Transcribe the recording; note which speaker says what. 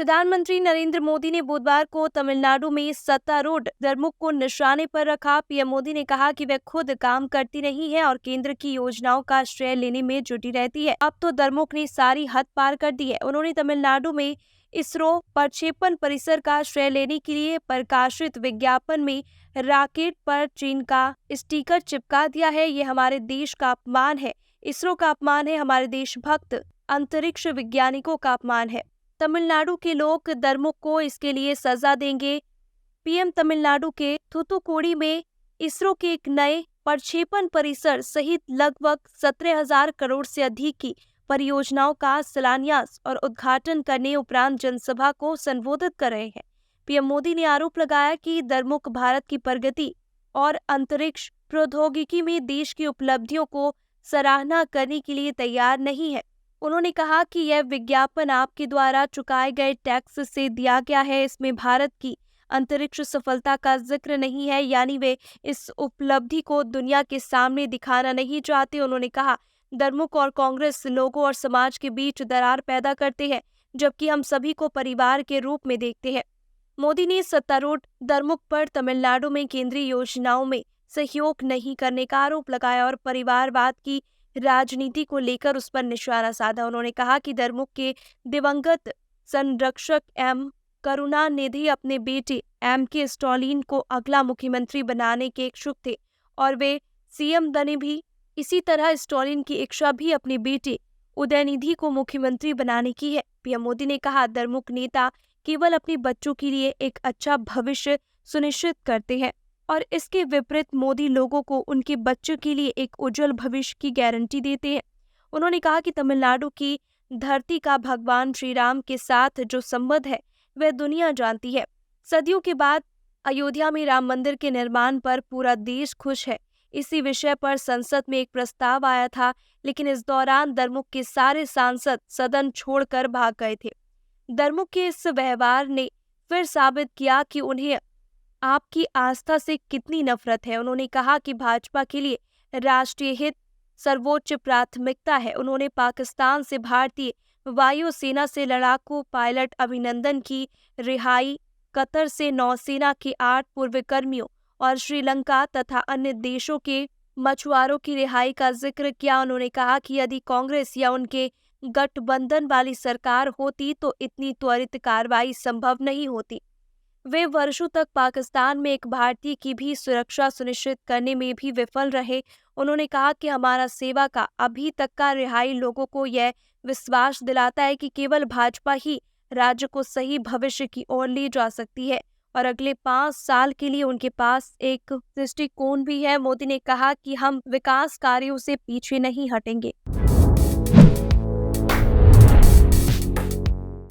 Speaker 1: प्रधानमंत्री नरेंद्र मोदी ने बुधवार को तमिलनाडु में सत्तारूढ़ द्रमुक को निशाने पर रखा। पीएम मोदी ने कहा कि वे खुद काम करती नहीं है और केंद्र की योजनाओं का श्रेय लेने में जुटी रहती है। अब तो द्रमुक ने सारी हद पार कर दी है। उन्होंने तमिलनाडु में इसरो प्रक्षेपण परिसर का श्रेय लेने के लिए प्रकाशित विज्ञापन में रॉकेट पर चीन का स्टिकर चिपका दिया है। ये हमारे देश का अपमान है, इसरो का अपमान है, हमारे देशभक्त अंतरिक्ष वैज्ञानिकों का अपमान है। तमिलनाडु के लोग द्रमुक को इसके लिए सजा देंगे। पीएम तमिलनाडु के थूथुकुडी में इसरो के एक नए प्रक्षेपण परिसर सहित लगभग 17,000 करोड़ से अधिक की परियोजनाओं का शिलान्यास और उद्घाटन करने उपरांत जनसभा को संबोधित कर रहे हैं। पीएम मोदी ने आरोप लगाया कि द्रमुक भारत की प्रगति और अंतरिक्ष प्रौद्योगिकी में देश की उपलब्धियों को सराहना करने के लिए तैयार नहीं है। उन्होंने कहा कि यह विज्ञापन आपके द्वारा चुकाए गए टैक्स से दिया गया है। इसमें भारत की अंतरिक्ष सफलता का जिक्र नहीं है, यानी वे इस उपलब्धि को दुनिया के सामने दिखाना नहीं चाहते। उन्होंने कहा, द्रमुक और कांग्रेस लोगों और समाज के बीच दरार पैदा करते हैं, जबकि हम सभी को परिवार के रूप में देखते हैं। मोदी ने सत्तारूढ़ द्रमुक पर तमिलनाडु में केंद्रीय योजनाओं में सहयोग नहीं करने का आरोप लगाया और परिवारवाद की राजनीति को लेकर उस पर निशाना साधा। उन्होंने कहा कि द्रमुक के दिवंगत संरक्षक एम करुणानिधि अपने बेटे एम.के. स्टालिन को अगला मुख्यमंत्री बनाने के इच्छुक थे और वे सीएम बने भी। इसी तरह स्टालिन की इच्छा भी अपने बेटे उदयनिधि को मुख्यमंत्री बनाने की है। पीएम मोदी ने कहा, द्रमुक नेता केवल अपने बच्चों के लिए एक अच्छा भविष्य सुनिश्चित करते हैं और इसके विपरीत मोदी लोगों को उनके बच्चों के लिए एक उज्जवल भविष्य की गारंटी देते हैं। उन्होंने कहा कि तमिलनाडु की धरती का भगवान श्री राम के साथ जो संबंध है वह दुनिया जानती है। सदियों के बाद अयोध्या में राम मंदिर के निर्माण पर पूरा देश खुश है। इसी विषय पर संसद में एक प्रस्ताव आया था, लेकिन इस दौरान द्रमुक के सारे सांसद सदन छोड़कर भाग गए थे। द्रमुक के इस व्यवहार ने फिर साबित किया कि उन्हें आपकी आस्था से कितनी नफरत है। उन्होंने कहा कि भाजपा के लिए राष्ट्रीय हित सर्वोच्च प्राथमिकता है। उन्होंने पाकिस्तान से भारतीय वायुसेना से लड़ाकू पायलट अभिनंदन की रिहाई, कतर से नौसेना के 8 पूर्व कर्मियों और श्रीलंका तथा अन्य देशों के मछुआरों की रिहाई का जिक्र किया। उन्होंने कहा कि यदि कांग्रेस या उनके गठबंधन वाली सरकार होती तो इतनी त्वरित कार्रवाई संभव नहीं होती। वे वर्षों तक पाकिस्तान में एक भारतीय की भी सुरक्षा सुनिश्चित करने में भी विफल रहे। उन्होंने कहा कि हमारा सेवा का अभी तक का रिहाई लोगों को यह विश्वास दिलाता है कि केवल भाजपा ही राज्य को सही भविष्य की ओर ले जा सकती है और अगले 5 साल के लिए उनके पास एक दृष्टिकोण भी है। मोदी ने कहा कि हम विकास कार्यों से पीछे नहीं हटेंगे।